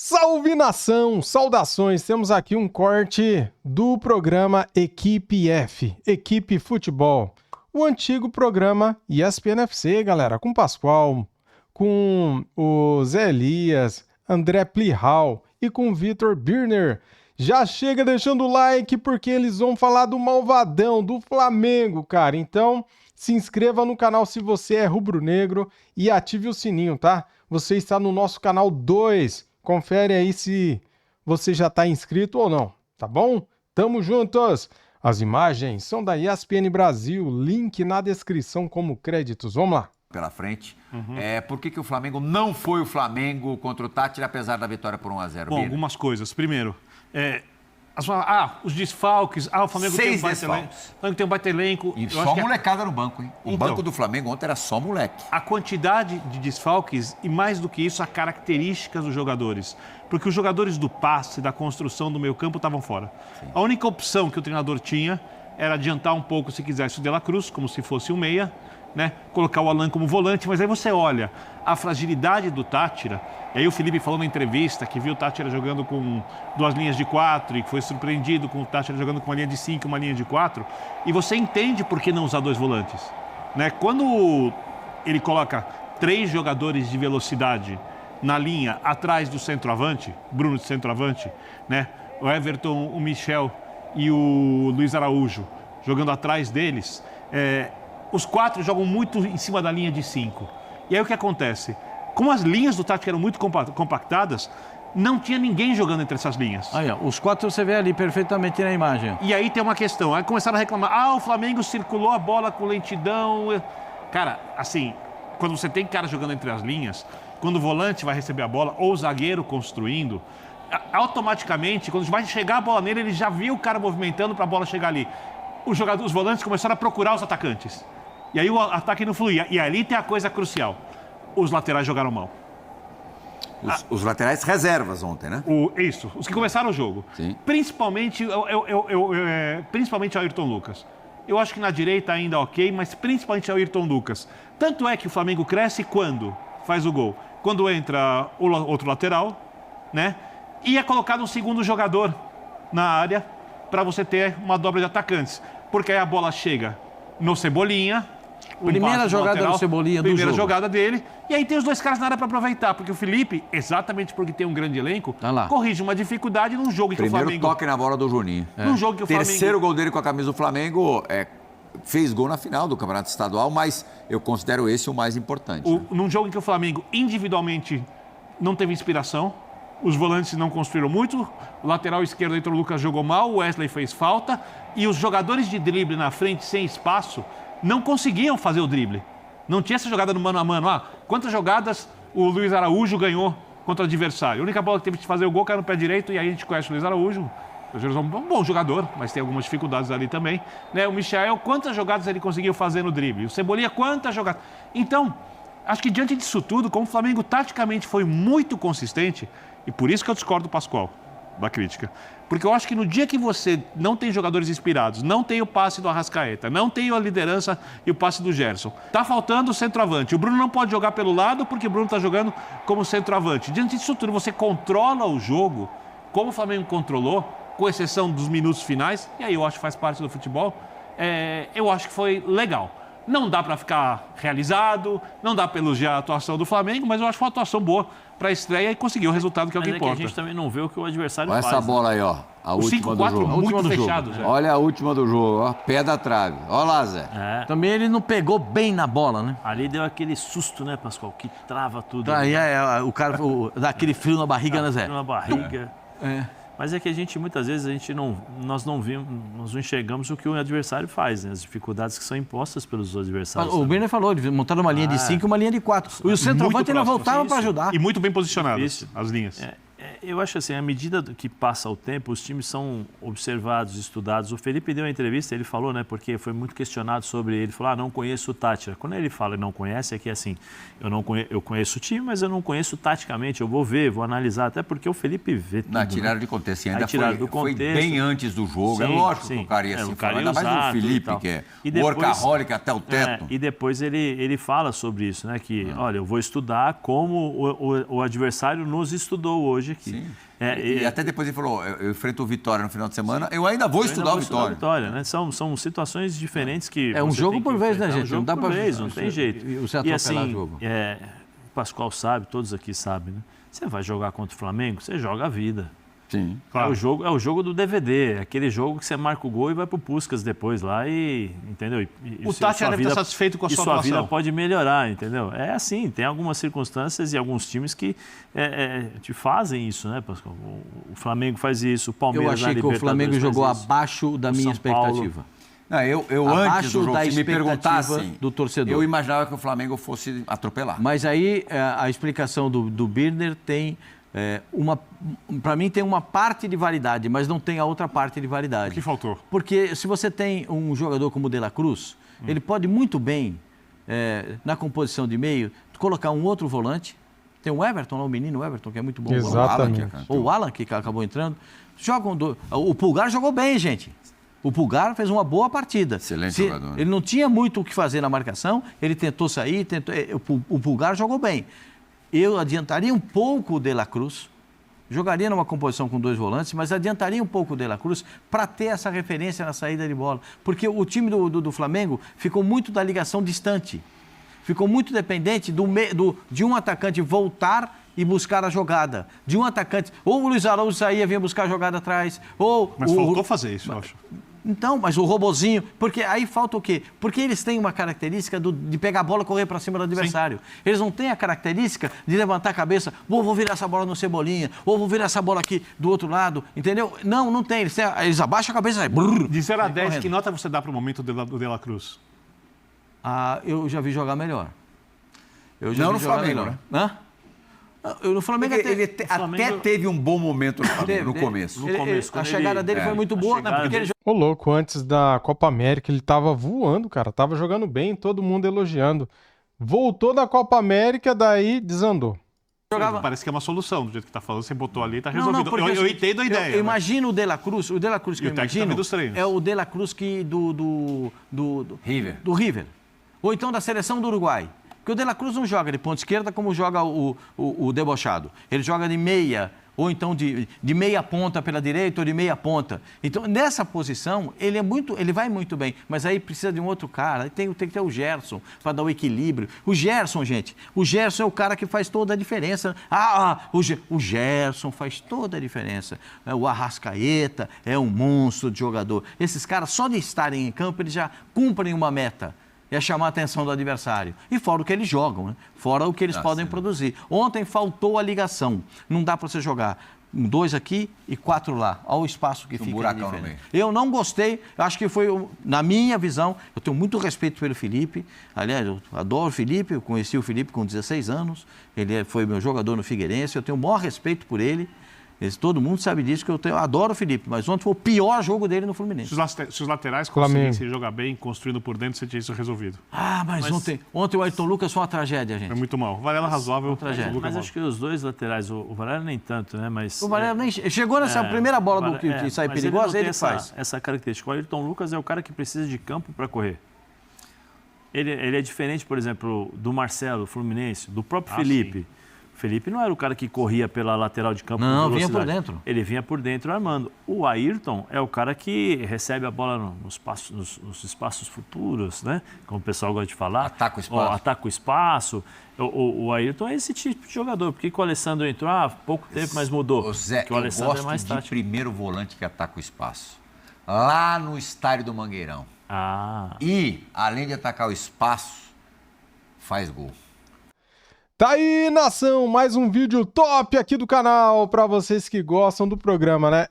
Salve nação, saudações, temos aqui um corte do programa Equipe F, Equipe Futebol, o antigo programa ESPN FC, galera, com Pascoal, com o Zé Elias, André Plihal e com Vitor Birner. Já chega deixando o like porque eles vão falar do malvadão, do Flamengo, cara, então se inscreva no canal se você é rubro-negro e ative o sininho, tá? Você está no nosso canal 2. Confere aí se você já está inscrito ou não, tá bom? Tamo juntos! As imagens são da ESPN Brasil, link na descrição como créditos. Vamos lá. Pela frente. Por que o Flamengo não foi o Flamengo contra o Tátira, apesar da vitória por 1-0? Bom, algumas coisas. Primeiro, os desfalques. O Flamengo tem um baita elenco. O Flamengo tem um baita elenco. E só molecada no banco, hein? O banco do Flamengo ontem era só moleque. A quantidade de desfalques e, mais do que isso, as características dos jogadores. Porque os jogadores do passe, da construção do meio campo estavam fora. Sim. A única opção que o treinador tinha era adiantar um pouco, se quisesse, o De La Cruz, como se fosse um meia, né? Colocar o Alan como volante, mas aí você olha a fragilidade do Tátira. E aí o Felipe falou na entrevista que viu o Tátira jogando com 2 linhas de 4 e que foi surpreendido com o Tátira jogando com uma linha de 5 e uma linha de 4. E você entende por que não usar 2 volantes, né? Quando ele coloca 3 jogadores de velocidade na linha atrás do centroavante, Bruno de centroavante, né? O Everton, o Michel e o Luiz Araújo jogando atrás deles, os 4 jogam muito em cima da linha de 5. E aí o que acontece? Como as linhas do Tátira eram muito compactadas, não tinha ninguém jogando entre essas linhas. Aí, ó, os 4 você vê ali perfeitamente na imagem. E aí tem uma questão. Aí começaram a reclamar. O Flamengo circulou a bola com lentidão. Cara, assim, quando você tem cara jogando entre as linhas, quando o volante vai receber a bola, ou o zagueiro construindo, automaticamente, quando vai chegar a bola nele, ele já viu o cara movimentando para a bola chegar ali. Os volantes começaram a procurar os atacantes. E aí o ataque não fluía. E ali tem a coisa crucial. Os laterais jogaram mal. Os laterais reservas ontem, né? Isso, os que começaram o jogo. Sim. Principalmente o Ayrton Lucas. Eu acho que na direita ainda ok, mas principalmente o Ayrton Lucas. Tanto é que o Flamengo cresce quando faz o gol. Quando entra o outro lateral, né? E é colocado um segundo jogador na área para você ter uma dobra de atacantes. Porque aí a bola chega no Cebolinha. Primeira jogada do Cebolinha do jogo. Primeira jogada dele. E aí tem os 2 caras na área para aproveitar. Porque o Felipe, exatamente porque tem um grande elenco, corrige uma dificuldade num jogo em que o Flamengo... Primeiro toque na bola do Juninho. Num jogo que o Flamengo... Terceiro gol dele com a camisa do Flamengo, fez gol na final do Campeonato Estadual, mas eu considero esse o mais importante. Num jogo em que o Flamengo individualmente não teve inspiração, os volantes não construíram muito, o lateral esquerdo, Heitor Lucas, jogou mal, o Wesley fez falta, e os jogadores de drible na frente, sem espaço, não conseguiam fazer o drible. Não tinha essa jogada no mano a mano. Quantas jogadas o Luiz Araújo ganhou contra o adversário? A única bola que teve que fazer o gol caiu no pé direito, e aí a gente conhece o Luiz Araújo. É um bom jogador, mas tem algumas dificuldades ali também. Né? O Michael, quantas jogadas ele conseguiu fazer no drible? O Cebolinha, quantas jogadas? Então, acho que diante disso tudo, como o Flamengo taticamente foi muito consistente, e por isso que eu discordo do Pascoal, da crítica. Porque eu acho que no dia que você não tem jogadores inspirados, não tem o passe do Arrascaeta, não tem a liderança e o passe do Gerson, tá faltando o centroavante. O Bruno não pode jogar pelo lado porque o Bruno está jogando como centroavante. Diante disso tudo, você controla o jogo, como o Flamengo controlou, com exceção dos minutos finais, e aí eu acho que faz parte do futebol, eu acho que foi legal. Não dá para ficar realizado, não dá para elogiar a atuação do Flamengo, mas eu acho que foi uma atuação boa para a estreia e conseguiu o resultado que é o que importa. Que a gente também não vê o que o adversário Olha faz. Olha essa bola aí, ó. A última do jogo. Muito fechado, Zé. Olha a última do jogo, ó. Pé da trave. Olha lá, Zé. Também ele não pegou bem na bola, né? Ali deu aquele susto, né, Pascoal? Que trava tudo. Aí o cara dá aquele frio na barriga, né, Zé? Frio na barriga. Mas é que a gente, muitas vezes, nós não enxergamos o que o adversário faz, né? As dificuldades que são impostas pelos adversários. O Birner falou, eles montaram uma linha de 5 e uma linha de 4. E o centroavante ainda voltava para ajudar. E muito bem posicionados, as linhas. Eu acho assim, à medida que passa o tempo, os times são observados, estudados. O Felipe deu uma entrevista, ele falou, né, porque foi muito questionado sobre ele, falou, não conheço o Tátira. Quando ele fala não conhece, é que assim, eu conheço o time, mas eu não conheço taticamente, eu vou ver, vou analisar, até porque o Felipe vê tudo. Tiraram de contexto, ainda foi foi bem antes do jogo, sim, é lógico que o cara ia assim, ainda mais o Felipe, que é workaholic até o teto. E depois ele fala sobre isso, né, que, olha, eu vou estudar como o adversário nos estudou hoje aqui. Sim. E até depois ele falou, eu enfrento o Vitória no final de semana, eu ainda vou estudar o Vitória. Né? São situações diferentes que... É um jogo por vez, né, gente? É um jogo por vez, não tem jeito. E você atropelar o jogo. O Pascoal sabe, todos aqui sabem, né? Você vai jogar contra o Flamengo, você joga a vida. Sim. Claro. É o jogo do DVD, aquele jogo que você marca o gol e vai pro Puskas depois lá e... Entendeu? O Tati deve estar satisfeito com a sua atuação. E sua vida pode melhorar, entendeu? É assim, tem algumas circunstâncias e alguns times que te fazem isso, né, Pascoal? O Flamengo faz isso, o Palmeiras Eu achei que o Flamengo jogou abaixo da minha expectativa. Não, eu antes do jogo, se me perguntassem, do torcedor. Eu imaginava que o Flamengo fosse atropelar. Mas aí a explicação do Birner tem... para mim tem uma parte de validade, mas não tem a outra parte de validade. O que faltou? Porque se você tem um jogador como o De La Cruz, ele pode muito bem, na composição de meio, colocar um outro volante. Tem o Everton, o menino Everton, que é muito bom. Exatamente. Ou o Alan, que acabou entrando. O Pulgar jogou bem, gente. O Pulgar fez uma boa partida. Excelente jogador. Ele não tinha muito o que fazer na marcação, ele tentou sair, o Pulgar jogou bem. Eu adiantaria um pouco o De La Cruz, jogaria numa composição com 2 volantes, mas adiantaria um pouco o De La Cruz para ter essa referência na saída de bola. Porque o time do Flamengo ficou muito da ligação distante. Ficou muito dependente de um atacante voltar e buscar a jogada. De um atacante... Ou o Luiz Araújo saía e vinha buscar a jogada atrás, ou... Mas faltou fazer isso, eu acho. Então, mas o robozinho... Porque aí falta o quê? Porque eles têm uma característica de pegar a bola e correr para cima do adversário. Sim. Eles não têm a característica de levantar a cabeça, vou virar essa bola no Cebolinha, ou vou virar essa bola aqui do outro lado, entendeu? Não tem. Eles abaixam a cabeça e... De 0 a 10, que nota você dá para o momento do De La Cruz? Eu já vi jogar melhor. Não no Flamengo, né? Hã? No Flamengo até teve um bom momento no começo. A chegada dele foi muito boa, né? Porque ele... Ô, louco, antes da Copa América ele tava voando, cara. Tava jogando bem, todo mundo elogiando. Voltou da Copa América, daí desandou. Parece que é uma solução, do jeito que tá falando. Você botou ali e tá resolvido. Eu entendo a ideia. Eu imagino o De La Cruz. O De La Cruz que eu imagino é o De La Cruz do River. Do River. Ou então da seleção do Uruguai. Porque o De La Cruz não joga de ponta esquerda como joga o debochado. Ele joga de meia, ou então de meia ponta pela direita ou de meia ponta. Então, nessa posição, ele vai muito bem. Mas aí precisa de um outro cara. Aí tem que ter o Gerson para dar o equilíbrio. O Gerson, gente, o Gerson é o cara que faz toda a diferença. O Gerson faz toda a diferença. O Arrascaeta é um monstro de jogador. Esses caras, só de estarem em campo, eles já cumprem uma meta. É chamar a atenção do adversário. E fora o que eles jogam, né? Fora o que eles podem produzir. Ontem faltou a ligação. Não dá para você jogar 2 aqui e 4 lá. Olha o espaço que fica. Buracão no meio. Eu não gostei. Acho que foi, na minha visão, eu tenho muito respeito pelo Felipe. Aliás, eu adoro o Felipe. Eu conheci o Felipe com 16 anos. Ele foi meu jogador no Figueirense. Eu tenho o maior respeito por ele. Todo mundo sabe disso, que eu adoro o Felipe, mas ontem foi o pior jogo dele no Fluminense. Se os laterais conseguissem jogar bem, construindo por dentro, você tinha isso resolvido. Mas ontem o Ayrton Lucas foi uma tragédia, gente. É muito mal. O Varela razoável. Mas acho que os dois laterais, o Varela nem tanto, né? Mas, o Varela nem chegou nessa primeira bola que sai perigosa, ele faz. Essa característica. O Ayrton Lucas é o cara que precisa de campo para correr. Ele é diferente, por exemplo, do Marcelo, Fluminense, do próprio Felipe. Sim. Felipe não era o cara que corria pela lateral de campo. Não, vinha por dentro. Ele vinha por dentro armando. O Ayrton é o cara que recebe a bola nos espaços futuros, né? Como o pessoal gosta de falar. Ataca o espaço. Ataca o espaço. O Ayrton é esse tipo de jogador. Porque o Alessandro entrou há pouco tempo, mas mudou. Zé, o Alessandro eu gosto de primeiro volante que ataca o espaço. Lá no estádio do Mangueirão. E, além de atacar o espaço, faz gol. Tá aí, nação, mais um vídeo top aqui do canal pra vocês que gostam do programa, né?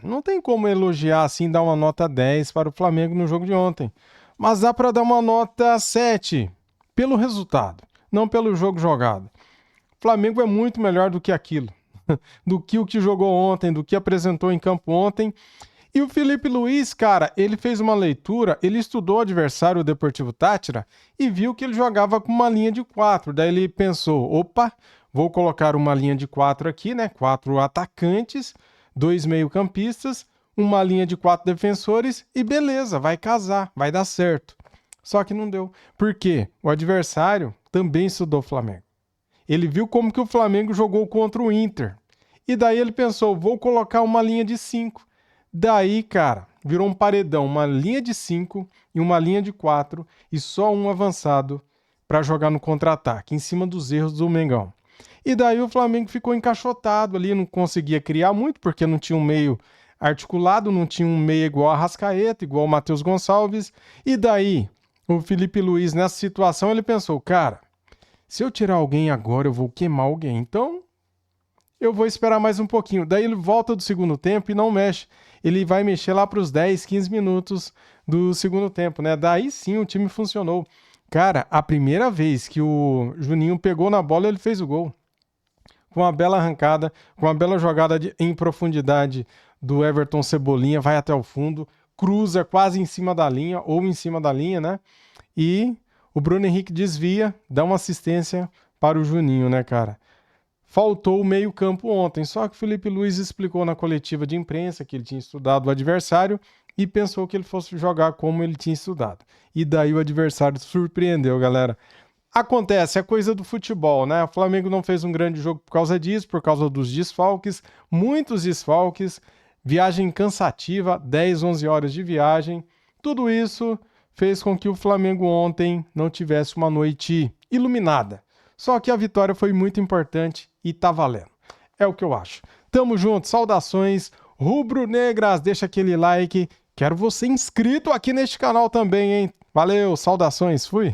Não tem como elogiar assim, dar uma nota 10 para o Flamengo no jogo de ontem. Mas dá pra dar uma nota 7 pelo resultado, não pelo jogo jogado. O Flamengo é muito melhor do que aquilo, do que o que jogou ontem, do que apresentou em campo ontem. E o Felipe Luiz, cara, ele fez uma leitura, ele estudou o adversário, o Deportivo Táchira, e viu que ele jogava com uma linha de 4. Daí ele pensou, opa, vou colocar uma linha de 4 aqui, né? 4 atacantes, 2 meio-campistas, uma linha de 4 defensores e beleza, vai casar, vai dar certo. Só que não deu. Por quê? O adversário também estudou o Flamengo. Ele viu como que o Flamengo jogou contra o Inter. E daí ele pensou, vou colocar uma linha de 5. Daí, cara, virou um paredão, uma linha de 5 e uma linha de 4 e só um avançado para jogar no contra-ataque, em cima dos erros do Mengão. E daí o Flamengo ficou encaixotado ali, não conseguia criar muito, porque não tinha um meio articulado, não tinha um meio igual a Arrascaeta, igual o Matheus Gonçalves. E daí, o Felipe Luiz, nessa situação, ele pensou, cara, se eu tirar alguém agora, eu vou queimar alguém. Então, eu vou esperar mais um pouquinho. Daí ele volta do segundo tempo e não mexe. Ele vai mexer lá para os 10, 15 minutos do segundo tempo, né? Daí sim o time funcionou. Cara, a primeira vez que o Juninho pegou na bola, ele fez o gol. Com uma bela arrancada, com uma bela jogada em profundidade do Everton Cebolinha, vai até o fundo, cruza quase em cima da linha, ou em cima da linha, né? E o Bruno Henrique desvia, dá uma assistência para o Juninho, né, cara? Faltou o meio-campo ontem, só que o Felipe Luiz explicou na coletiva de imprensa que ele tinha estudado o adversário e pensou que ele fosse jogar como ele tinha estudado. E daí o adversário surpreendeu, galera. Acontece, é coisa do futebol, né? O Flamengo não fez um grande jogo por causa disso, por causa dos desfalques, muitos desfalques, viagem cansativa, 10, 11 horas de viagem. Tudo isso fez com que o Flamengo ontem não tivesse uma noite iluminada. Só que a vitória foi muito importante e tá valendo. É o que eu acho. Tamo junto, saudações rubro-negras, deixa aquele like. Quero você inscrito aqui neste canal também, hein? Valeu, saudações, fui!